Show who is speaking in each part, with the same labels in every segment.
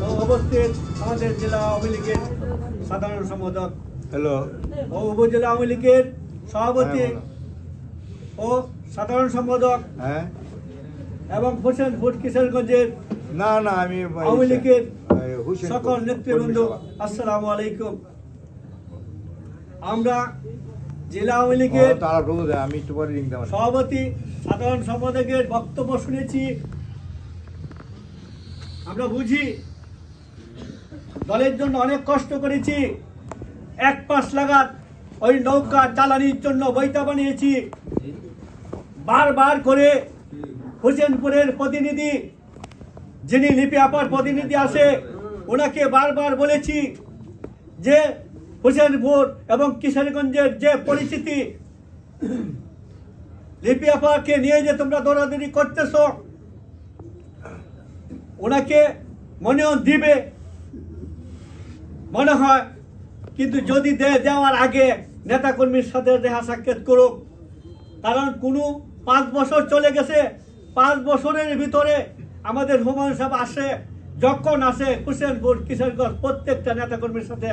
Speaker 1: উপস্থিত আমাদের জেলা আওয়ামী লীগের সাধারণ সম্পাদক ও উপজেলা আওয়ামী লীগের সভাপতি ও সাধারণ সম্পাদক এবং হোসেনপুর কিশোরগঞ্জের আওয়ামী লীগের সকল নেতৃবৃন্দ, আসসালামু আলাইকুম। আমরা জেলা আওয়ামী লীগের সভাপতি সাধারণ সম্পাদকের বক্তব্য শুনেছি। আমরা বুঝি দলের জন্য অনেক কষ্ট করেছি, 1 পাশ লাগাত ওই নৌকা জ্বালানির জন্য বইটা বানিয়েছি। বারবার করে হোসেনপুরের প্রতিনিধি, যিনি লিপি আপার প্রতিনিধি আসে, ওনাকে বারবার বলেছি যে হোসেনপুর এবং কিশোরগঞ্জের যে পরিস্থিতি, লিপি আপাকে নিয়ে যে তোমরা দৌড়াদৌড়ি করতেছ, ওনাকে মনেও দিবে মনে হয়, কিন্তু যদি দেওয়ার আগে নেতাকর্মীর সাথে দেখা সাক্ষাৎ করুক। কারণ কোনো 5 বছর চলে গেছে, 5 বছরের ভিতরে আমাদের হুমায়ুন সাহেব আসে, যখন আসে হোসেনপুর কিশোরগঞ্জ প্রত্যেকটা নেতাকর্মীর সাথে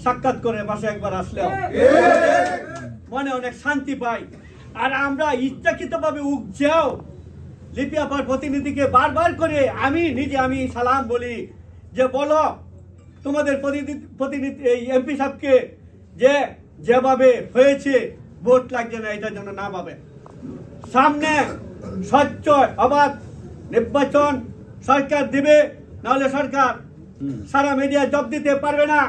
Speaker 1: সাক্ষাৎ করে, মাসে একবার আসলেও মনে অনেক শান্তি পাই। আর আমরা ইচ্ছাকৃতভাবে উগছেও লিপি আপার প্রতিনিধিকে বারবার করে আমি সালাম বলি যে বলো তোমাদের প্রতিনিধি এই এমপি সাহেবকে যে যেভাবে হয়েছে ভোট লাগছে না, এটার জন্য না পাবে। সামনে স্বচ্ছ অবাধ নির্বাচন সরকার দিবে, নাহলে সরকার সারা মিডিয়া জব দিতে পারবে না।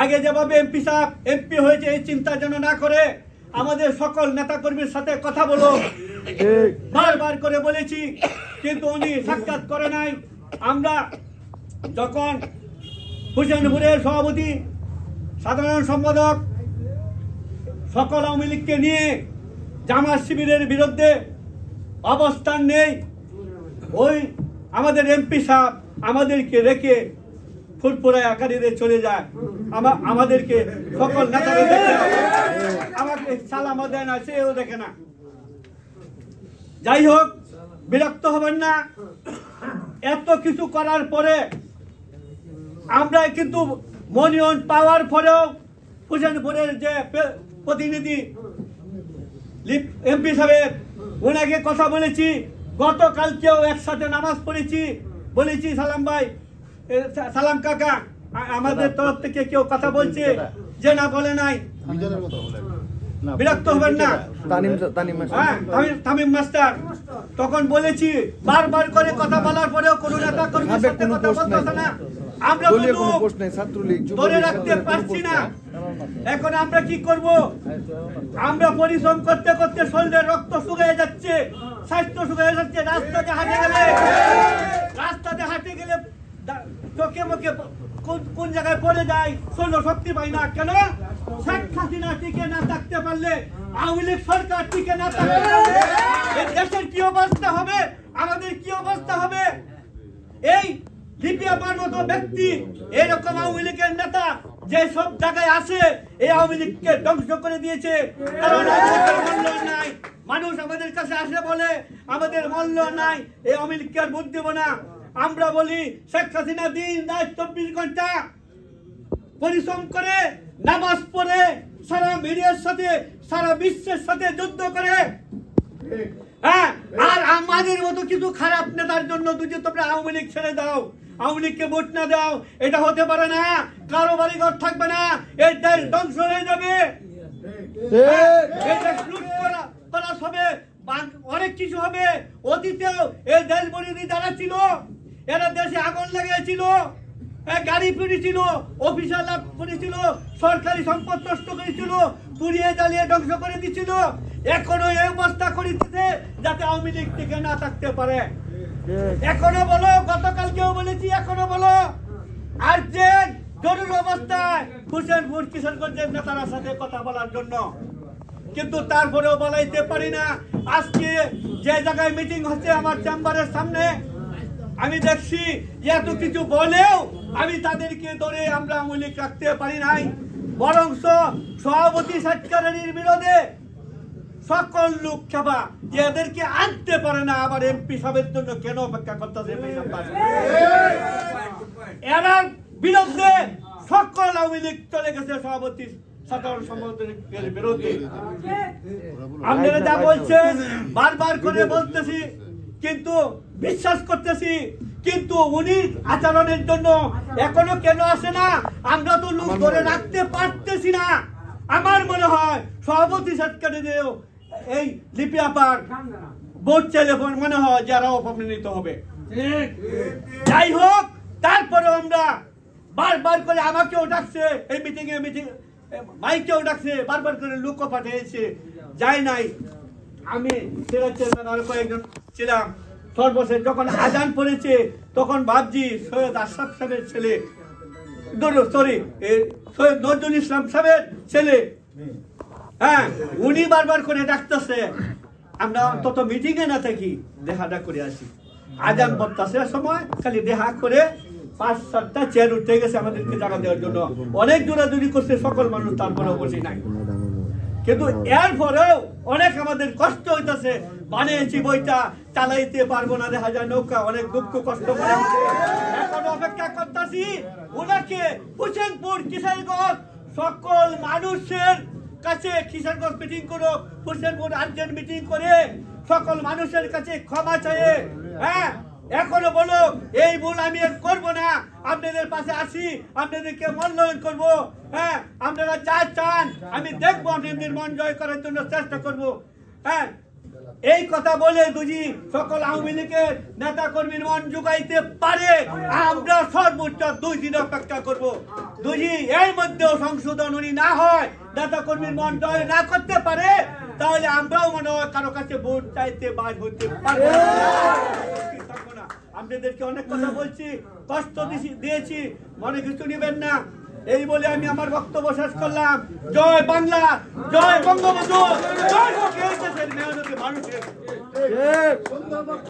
Speaker 1: আগে যেভাবে এমপি সাহেব এমপি হয়েছে এই চিন্তা যেন না করে আমাদের সকল নেতাকর্মীর সাথে কথা বলো, বারবার করে বলেছি, কিন্তু উনি সাক্ষাৎ করে নাই। আমরা যখন হোসেনপুরের সভাপতি সাধারণ সম্পাদক সকল আওয়ামী লীগকে নিয়ে জামাত শিবিরের বিরুদ্ধে অবস্থান নেই, ওই আমাদের এমপি সাহেব আমাদেরকে রেখে ফুটপুরায় আকারে চলে যায়। আমাদেরকে সকল নেতারা দেখে না, আমাকে সালামও দেয় না, সেও দেখে না। যাই হোক, বিরক্ত হবেন না। এত কিছু করার পরে আমরা কিন্তু মনিয়ন পাওয়ার পরেও হোসেনপুরের যে প্রতিনিধি এমপি সাহেব, ওনাকে কথা বলেছি, গতকালকেও একসাথে নামাজ পড়েছি, বলেছি সালাম ভাই, সালাম কাকা, আমাদের তরফ থেকে কেউ কথা বলছে যে না বলে নাই, বিরক্ত হবেন না। তামিম মাস্টার তখন বলেছি, বারবার করে কথা বলার পরেও কোন নেতা কর্মীর সাথে কথা বলতেছে না। আমরা ধরে রাখতে পারছি না। এখন আমরা কি করব? আমরা পরিশ্রম করতে করতে শরীরের রক্ত শুকিয়ে যাচ্ছে, স্বাস্থ্য শুকিয়ে যাচ্ছে। রাস্তাতে হাঁটে গেলে চোখে মুখে কোন জায়গায় পড়ে যায়, শরীর শক্তি পাই না। কেন? শেখ হাসিনা টিকে না থাকতে পারলে, আওয়ামী লীগ সরকার টিকে না থাকতে পারলে দেশের কি অবস্থা হবে, আমাদের কি অবস্থা হবে? এই লিপি আপার মতো ব্যক্তি, এরকম আওয়ামী লীগের নেতা যে সব জায়গায় আসে, এই আওয়ামী লীগকে ধ্বংস করে দিয়েছে। কারণ মূল্য নাই, মানুষ আমাদের কাছে আসে বলে আমাদের মূল্য নাই, এই আওয়ামী লীগকে আর ভোট দেব না। আমরা বলি শেখ হাসিনা দিন রাত 24 ঘন্টা পরিশ্রম করে, নামাজ পড়ে, সারা মিডিয়ার সাথে, সারা বিশ্বের সাথে যুদ্ধ করে। হ্যাঁ, আর আমাদের মতো কিছু খারাপ নেতার জন্য যদি তোমরা আওয়ামী লীগ ছেড়ে দাও, আওয়ামী লীগকে ভোট না দাও, এটা হতে পারে না। কারো বাড়ি ঘর থাকবে না, এই দেশ ধ্বংস হয়ে যাবে, এই দেশ লুট করা হবে, অনেক কিছু হবে। অতীতেও এই দেশ বিরোধী যারা ছিল, এরা দেশে আগুন লাগিয়েছিল, গাড়ি পুড়িয়েছিল, অফিসার পুড়িয়েছিল, সরকারি সম্পদ নষ্ট করেছিল, পুড়িয়ে জ্বালিয়ে ধ্বংস করে দিচ্ছিল। এখনো এই অবস্থা করেছে যাতে আওয়ামী লীগ থেকে না থাকতে পারে। এখনো বলো, গতকালকেও বলেছি, এখনো বলো। আর যে জরুরি অবস্থায় হোসেনপুর কিশোরগঞ্জের নেতার সাথে কথা বলার জন্য, কিন্তু তারপরেও বলাইতে পারি না। আজকে যে জায়গায় মিটিং হচ্ছে আমার চেম্বারের সামনে, আমি দেখছি এত কিছু বলেও আমি তাদেরকে ধরে আমরা আওয়ামী লীগ রাখতে পারি নাই। বরং সভাপতি সরকারের বিরোধে সকল লোক খাবা যে এদেরকে আনতে পারে না, আবার এমপি সাহেবের জন্য কেন অপেক্ষা করতেছে? এরার বিরুদ্ধে সকল আওয়ামী লীগ চলে গেছে সভাপতি সাধারণ সম্পাদকের বিরুদ্ধে। আপনারা যা বলছেন বারবার করে বলতেছি, কিন্তু বিশ্বাস করতেছি, কিন্তু উনি আচরণের জন্য এখনো কেন আসে না আমরা তো লোক ধরে রাখতে পারতেছি না। আমার মনে হয় সভাপতি সেক্রেটারিও এই লিপি আপার ভোট চাইলে মনে হয় যারা অপমানিত হবে। যাই হোক, তারপরে আমরা বারবার করে আমাকেও ডাকছে এই মিটিং মাইকেও ডাকছে, বারবার করে লোকও পাঠিয়েছে, যাই নাই। আমি চেয়ারম্যান আরো কয়েকজন ছিলাম। সর্বশেষ যখন আজান পড়েছে তখন ভাবছি সৈয়দ আশরাফ সাহেবের ছেলে, সৈয়দ নজরুল ইসলাম সাহেবের ছেলে, হ্যাঁ, উনি বারবার করে ডাকতেছে আমরা অন্তত মিটিং এ না থাকি, দেখাটা করে আসি। আজান পড়তেছে সময় খালি দেখা করে 5-7টা চেয়ার উঠে গেছে আমাদেরকে জায়গা দেওয়ার জন্য। অনেক দৌড়াদৌড়ি করছে সকল মানুষ, তারপরেও বসে নাই। কিন্তু এর পরেও অনেক আমাদের কষ্ট হইতেছে, বানিয়েছি বইটা চালাইতে পারবো না, দেখা যায় নৌকা অনেক দুঃখ কষ্ট করে। এখন অপেক্ষা করতেছি ওনাকে হুসেনপুর কিশোরগঞ্জ সকল মানুষের কাছে, কিশোরগঞ্জ মিটিং করো, হুসেনপুর আর্জেন্ট মিটিং করে সকল মানুষের কাছে ক্ষমা চাইয়ে, হ্যাঁ, এখনো বলো এই ভুল আমি করবো না, আপনাদের পাশে আসি, আপনাদেরকে মূল্যায়ন করবো, হ্যাঁ, আপনারা যা চান আমি দেখবো, আপনাদের মন জয় করার জন্য চেষ্টা করবো, হ্যাঁ। এই কথা বলে দুজি সকল আওয়ামী লীগের নেতা কর্মীর মন জুগাইতে পারে, আমরা সর্বোচ্চ 2 দিন অপেক্ষা করবো। দুজি এর মধ্যেও সংশোধন উনি না হয়, নেতা কর্মীর মন জয় না করতে পারে, তাহলে আমরাও মনে হয় কারো কাছে ভোট চাইতে বাদ হতে পারবো না। আপনাদেরকে অনেক কথা বলছি, কষ্ট দিয়েছি, মনে কিছু নেবেন না। এই বলে আমি আমার বক্তব্য শেষ করলাম। জয় বাংলা, জয় বঙ্গবন্ধু, জয় হোক এই দেশের মেহনতি মানুষের।